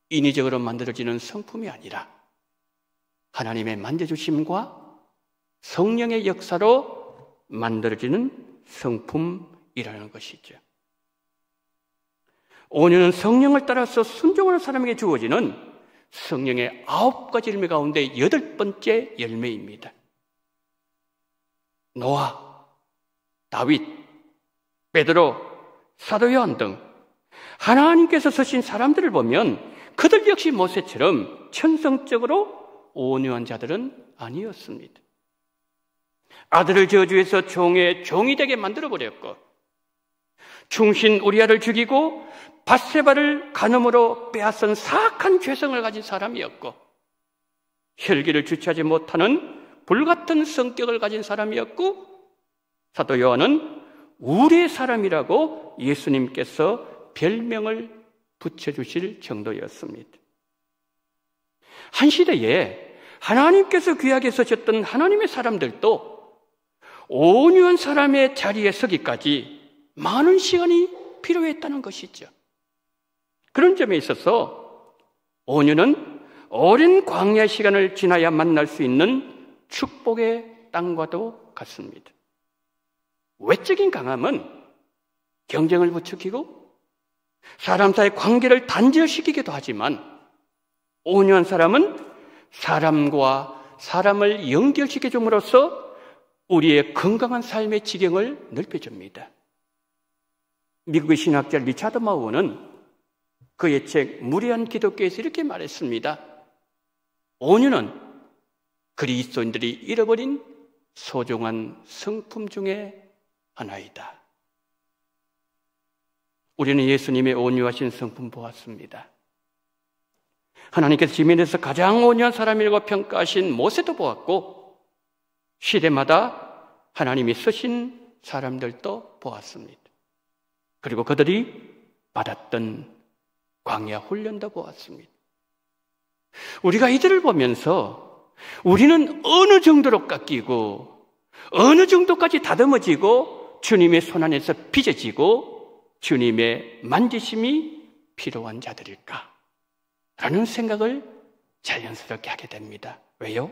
인위적으로 만들어지는 성품이 아니라 하나님의 만져주심과 성령의 역사로 만들어지는 성품이라는 것이죠. 온유는 성령을 따라서 순종하는 사람에게 주어지는 성령의 9가지 열매 가운데 8번째 열매입니다. 노아, 다윗, 베드로, 사도 요한 등 하나님께서 쓰신 사람들을 보면 그들 역시 모세처럼 천성적으로 온유한 자들은 아니었습니다. 아들을 저주해서 종이 되게 만들어버렸고 충신 우리아를 죽이고 밧세바를 간음으로 빼앗은 사악한 죄성을 가진 사람이었고 혈기를 주체하지 못하는 불같은 성격을 가진 사람이었고 사도 요한은 우리의 사람이라고 예수님께서 별명을 붙여주실 정도였습니다. 한 시대에 하나님께서 귀하게 쓰셨던 하나님의 사람들도 온유한 사람의 자리에 서기까지 많은 시간이 필요했다는 것이죠. 그런 점에 있어서 온유는 오랜 광야 시간을 지나야 만날 수 있는 축복의 땅과도 같습니다. 외적인 강함은 경쟁을 부추기고 사람 사이의 관계를 단절시키기도 하지만 온유한 사람은 사람과 사람을 연결시켜줌으로써 우리의 건강한 삶의 지경을 넓혀줍니다. 미국의 신학자 리차드 마우어는 그의 책 무례한 기독교에서 이렇게 말했습니다. 온유는 그리스도인들이 잃어버린 소중한 성품 중에 하나이다. 우리는 예수님의 온유하신 성품 보았습니다. 하나님께서 지면에서 가장 온유한 사람이라고 평가하신 모세도 보았고 시대마다 하나님이 쓰신 사람들도 보았습니다. 그리고 그들이 받았던 광야 훈련도 보았습니다. 우리가 이들을 보면서 우리는 어느 정도로 깎이고 어느 정도까지 다듬어지고 주님의 손 안에서 빚어지고 주님의 만지심이 필요한 자들일까? 라는 생각을 자연스럽게 하게 됩니다. 왜요?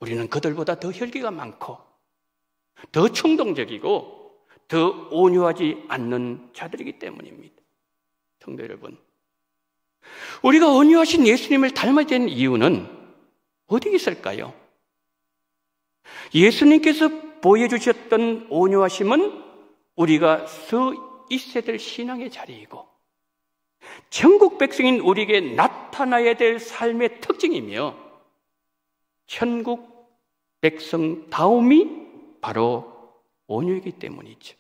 우리는 그들보다 더 혈기가 많고 더 충동적이고 더 온유하지 않는 자들이기 때문입니다. 성도 여러분, 우리가 온유하신 예수님을 닮아야 되는 이유는 어디 있을까요? 예수님께서 보여주셨던 온유하심은 우리가 서 있어야 될 신앙의 자리이고 천국 백성인 우리에게 나타나야 될 삶의 특징이며 천국 백성다움이 바로 온유이기 때문이죠.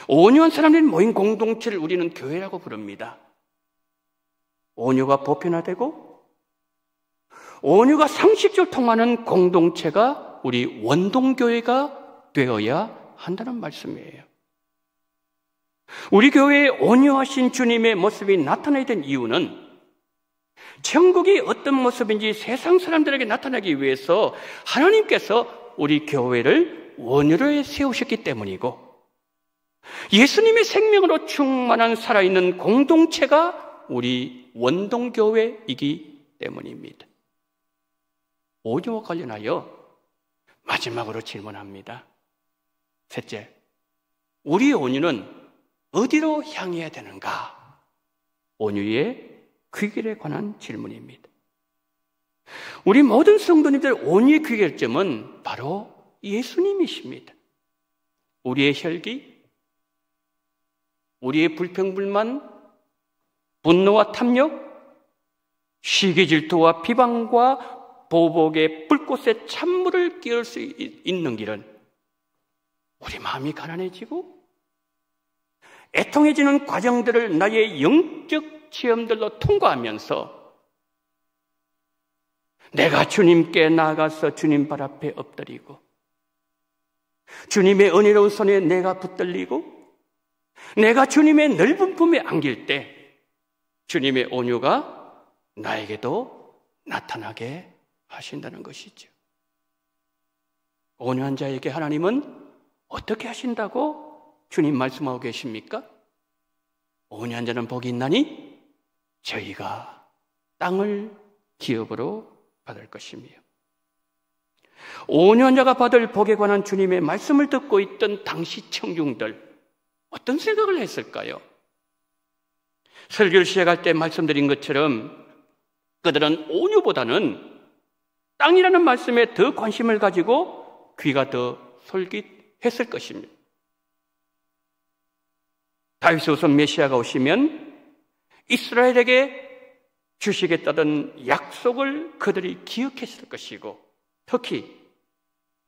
온유한 사람들이 모인 공동체를 우리는 교회라고 부릅니다. 온유가 보편화되고 온유가 상식적으로 통하는 공동체가 우리 원동교회가 되어야 한다는 말씀이에요. 우리 교회에 온유하신 주님의 모습이 나타나야 된 이유는 천국이 어떤 모습인지 세상 사람들에게 나타나기 위해서 하나님께서 우리 교회를 원유로에 세우셨기 때문이고 예수님의 생명으로 충만한 살아있는 공동체가 우리 원동교회이기 때문입니다. 온유와 관련하여 마지막으로 질문합니다. 셋째, 우리 온유는 어디로 향해야 되는가? 온유의 귀결에 관한 질문입니다. 우리 모든 성도님들 온유의 귀결점은 바로 예수님이십니다. 우리의 혈기, 우리의 불평불만, 분노와 탐욕, 시기 질투와 비방과 보복의 불꽃에 찬물을 끼울 수 있는 길은 우리 마음이 가난해지고 애통해지는 과정들을 나의 영적 체험들로 통과하면서 내가 주님께 나아가서 주님 발 앞에 엎드리고 주님의 은혜로운 손에 내가 붙들리고 내가 주님의 넓은 품에 안길 때 주님의 온유가 나에게도 나타나게 하신다는 것이죠. 온유한 자에게 하나님은 어떻게 하신다고 주님 말씀하고 계십니까? 온유한 자는 복이 있나니 저희가 땅을 기업으로 받을 것이며 온유한 자가 받을 복에 관한 주님의 말씀을 듣고 있던 당시 청중들 어떤 생각을 했을까요? 설교를 시작할 때 말씀드린 것처럼 그들은 온유보다는 땅이라는 말씀에 더 관심을 가지고 귀가 더 솔깃했을 것입니다. 다윗의 후손 메시아가 오시면 이스라엘에게 주시겠다던 약속을 그들이 기억했을 것이고 특히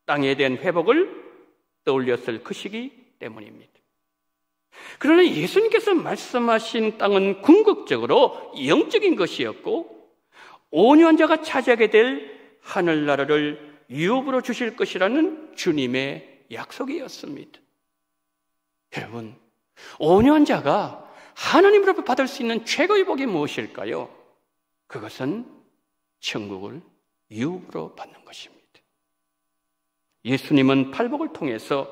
땅에 대한 회복을 떠올렸을 것이기 때문입니다. 그러나 예수님께서 말씀하신 땅은 궁극적으로 영적인 것이었고 온유한 자가 차지하게 될 하늘나라를 유업으로 주실 것이라는 주님의 약속이었습니다. 여러분, 온유한 자가 하나님으로부터 받을 수 있는 최고의 복이 무엇일까요? 그것은 천국을 유업으로 받는 것입니다. 예수님은 팔복을 통해서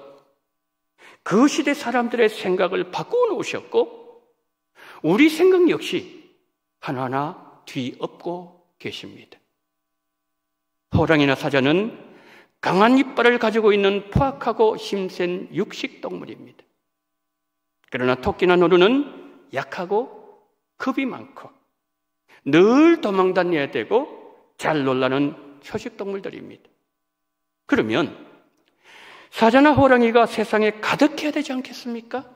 그 시대 사람들의 생각을 바꾸어 놓으셨고 우리 생각 역시 하나하나 뒤엎고 계십니다. 호랑이나 사자는 강한 이빨을 가지고 있는 포악하고 힘센 육식동물입니다. 그러나 토끼나 노루는 약하고 겁이 많고 늘 도망다녀야 되고 잘 놀라는 초식동물들입니다. 그러면 사자나 호랑이가 세상에 가득해야 되지 않겠습니까?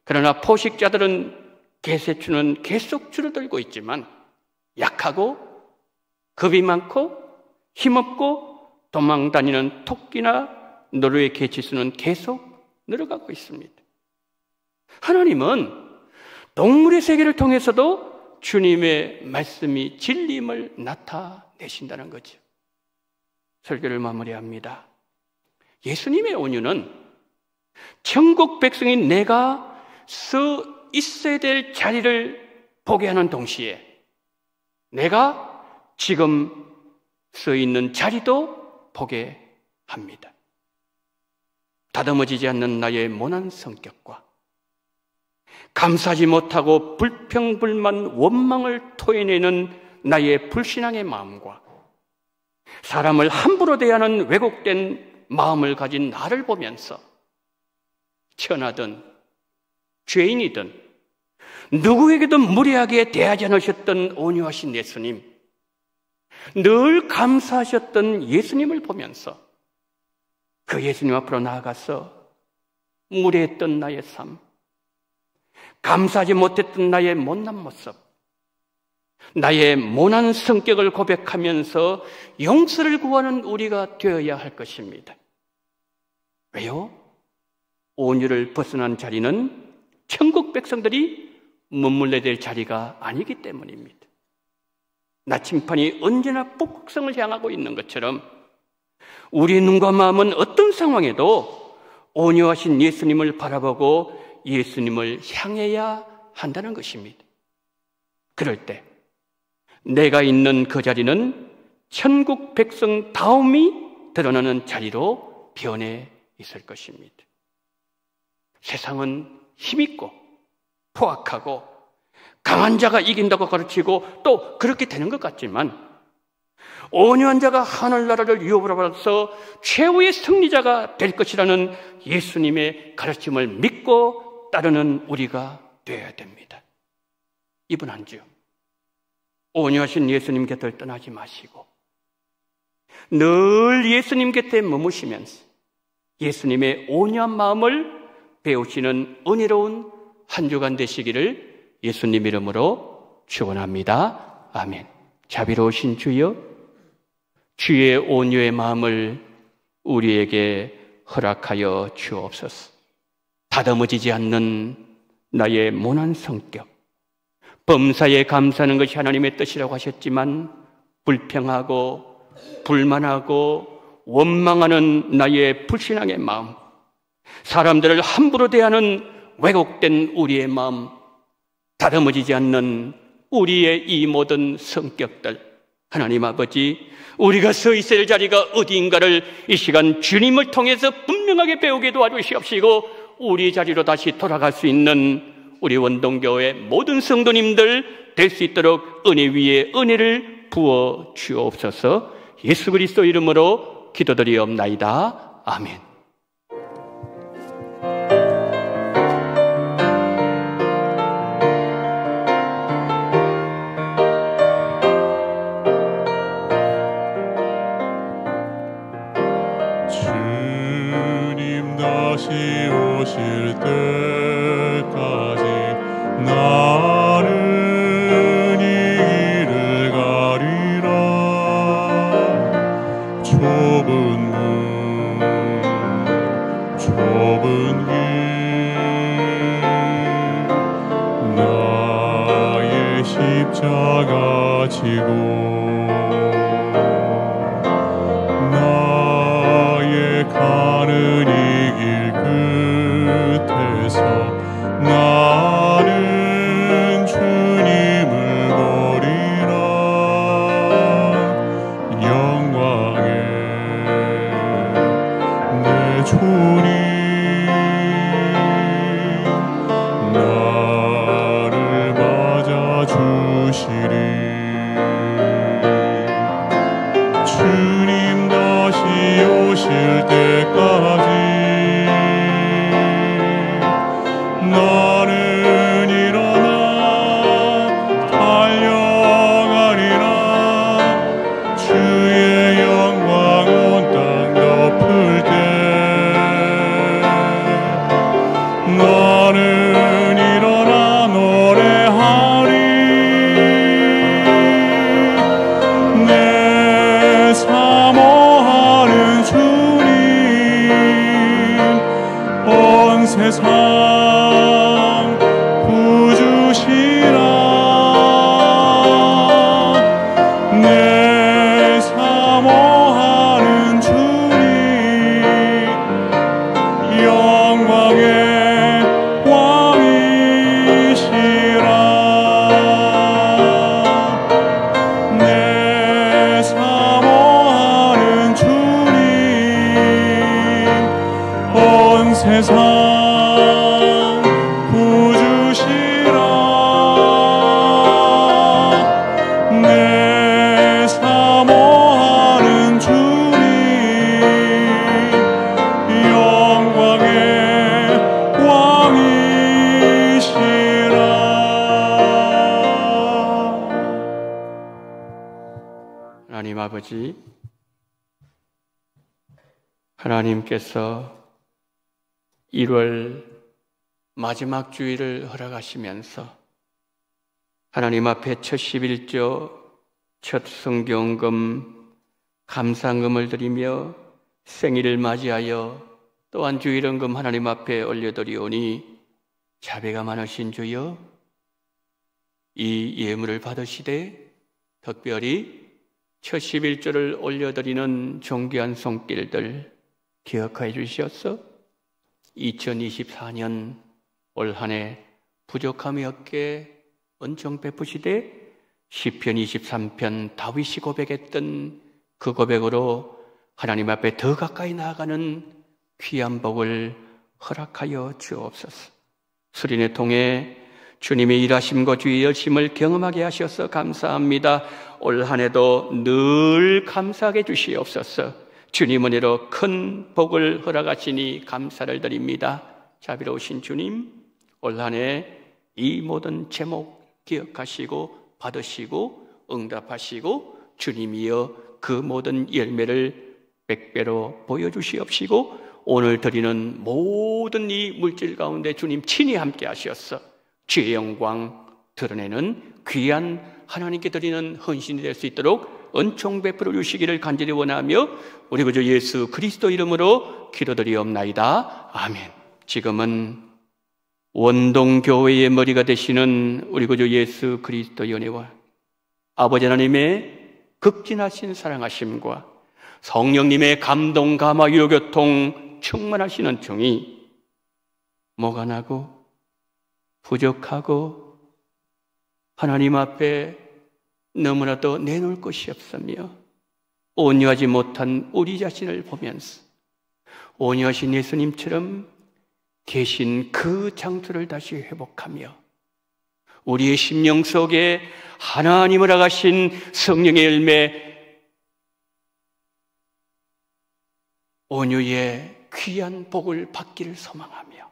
그러나 포식자들은 개새추는 계속 줄어들고 있지만 약하고 겁이 많고 힘없고 도망다니는 토끼나 노루의 개체수는 계속 늘어가고 있습니다. 하나님은 동물의 세계를 통해서도 주님의 말씀이 진리임을 나타내신다는 거죠. 설교를 마무리합니다. 예수님의 온유는 천국 백성인 내가 서 있어야 될 자리를 보게 하는 동시에 내가 지금 서 있는 자리도 보게 합니다. 다듬어지지 않는 나의 모난 성격과 감사하지 못하고 불평불만 원망을 토해내는 나의 불신앙의 마음과 사람을 함부로 대하는 왜곡된 마음을 가진 나를 보면서 천하든 죄인이든 누구에게도 무례하게 대하지 않으셨던 온유하신 예수님, 늘 감사하셨던 예수님을 보면서 그 예수님 앞으로 나아가서 무례했던 나의 삶, 감사하지 못했던 나의 못난 모습, 나의 모난 성격을 고백하면서 용서를 구하는 우리가 되어야 할 것입니다. 왜요? 온유를 벗어난 자리는 천국 백성들이 머물러야 될 자리가 아니기 때문입니다. 나침판이 언제나 북극성을 향하고 있는 것처럼 우리 눈과 마음은 어떤 상황에도 온유하신 예수님을 바라보고 예수님을 향해야 한다는 것입니다. 그럴 때 내가 있는 그 자리는 천국 백성다움이 드러나는 자리로 변해 있을 것입니다. 세상은 힘있고 포악하고 강한 자가 이긴다고 가르치고 또 그렇게 되는 것 같지만 온유한 자가 하늘나라를 유업으로서 최후의 승리자가 될 것이라는 예수님의 가르침을 믿고 따르는 우리가 되어야 됩니다. 이번 한 주 온유하신 예수님 곁을 떠나지 마시고 늘 예수님 곁에 머무시면서 예수님의 온유한 마음을 배우시는 은혜로운 한 주간 되시기를 예수님 이름으로 축원합니다. 아멘. 자비로우신 주여, 주의 온유의 마음을 우리에게 허락하여 주옵소서. 다듬어지지 않는 나의 모난 성격, 범사에 감사하는 것이 하나님의 뜻이라고 하셨지만 불평하고 불만하고 원망하는 나의 불신앙의 마음, 사람들을 함부로 대하는 왜곡된 우리의 마음, 다듬어지지 않는 우리의 이 모든 성격들, 하나님 아버지, 우리가 서 있어야 할 자리가 어디인가를 이 시간 주님을 통해서 분명하게 배우게 도와주시옵시고 우리 자리로 다시 돌아갈 수 있는 우리 원동교회 모든 성도님들 될 수 있도록 은혜 위에 은혜를 부어 주옵소서. 예수 그리스도 이름으로 기도드리옵나이다. 아멘. 주님 다시 오실 때까지 나는 이 길을 가리라. 좁은 문 좁은 길 나의 십자가 지고 가는 이 길 끝에서 나는 주님을 보리라. 영광의 내 주님 나를 맞아 주시리. 주님 다시 오실 때까지 나는 일어나 달려가리라. 주의 영광 온 땅 덮을 때 나는 일어나 노래하리. 내 사모하는 주님 온 세상 부주시라. 내 사모하는 주님 영광의 왕이시라. 내 사모하는 주님 온 세상 부주시라. 내 사모하는 아버지, 하나님께서 1월 마지막 주일을 허락하시면서 하나님 앞에 첫 11조, 첫 성경금, 감상금을 드리며 생일을 맞이하여 또한 주일헌금 하나님 앞에 올려드리오니 자비가 많으신 주여, 이 예물을 받으시되 특별히 첫 11조를 올려드리는 존귀한 손길들 기억하여 주시옵소서. 2024년 올 한 해 부족함이 없게 은총 베푸시되 시편 23편 다윗이 고백했던 그 고백으로 하나님 앞에 더 가까이 나아가는 귀한 복을 허락하여 주옵소서. 수련회 통해 주님의 일하심과 주의 열심을 경험하게 하셔서 감사합니다. 올 한 해도 늘 감사하게 주시옵소서. 주님 은혜로 큰 복을 허락하시니 감사를 드립니다. 자비로우신 주님, 올 한 해 이 모든 제목 기억하시고 받으시고 응답하시고 주님이여 그 모든 열매를 100배로 보여주시옵시고 오늘 드리는 모든 이 물질 가운데 주님 친히 함께 하시옵소서. 주의 영광 드러내는 귀한 하나님께 드리는 헌신이 될 수 있도록 은총 베풀어 주시기를 간절히 원하며 우리 구주 예수 그리스도 이름으로 기도드리옵나이다. 아멘. 지금은 원동교회의 머리가 되시는 우리 구주 예수 그리스도의 은혜와 아버지 하나님의 극진하신 사랑하심과 성령님의 감동, 감화, 위로, 교통 충만하시는 종이 뭐가 나고 부족하고 하나님 앞에 너무나도 내놓을 것이 없으며 온유하지 못한 우리 자신을 보면서 온유하신 예수님처럼 계신 그 장소를 다시 회복하며 우리의 심령 속에 하나님을 아가신 성령의 열매 온유의 귀한 복을 받기를 소망하며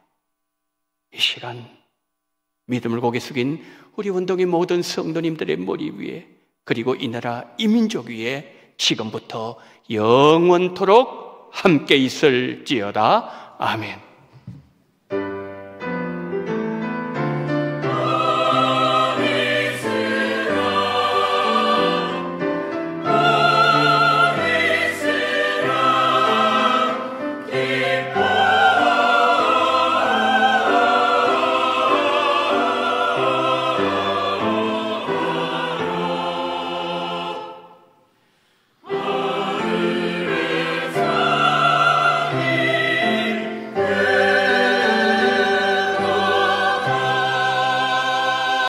이 시간 믿음을 고개 숙인 우리 원동의 모든 성도님들의 머리 위에 그리고 이 나라 이 민족 위에 지금부터 영원토록 함께 있을지어다. 아멘.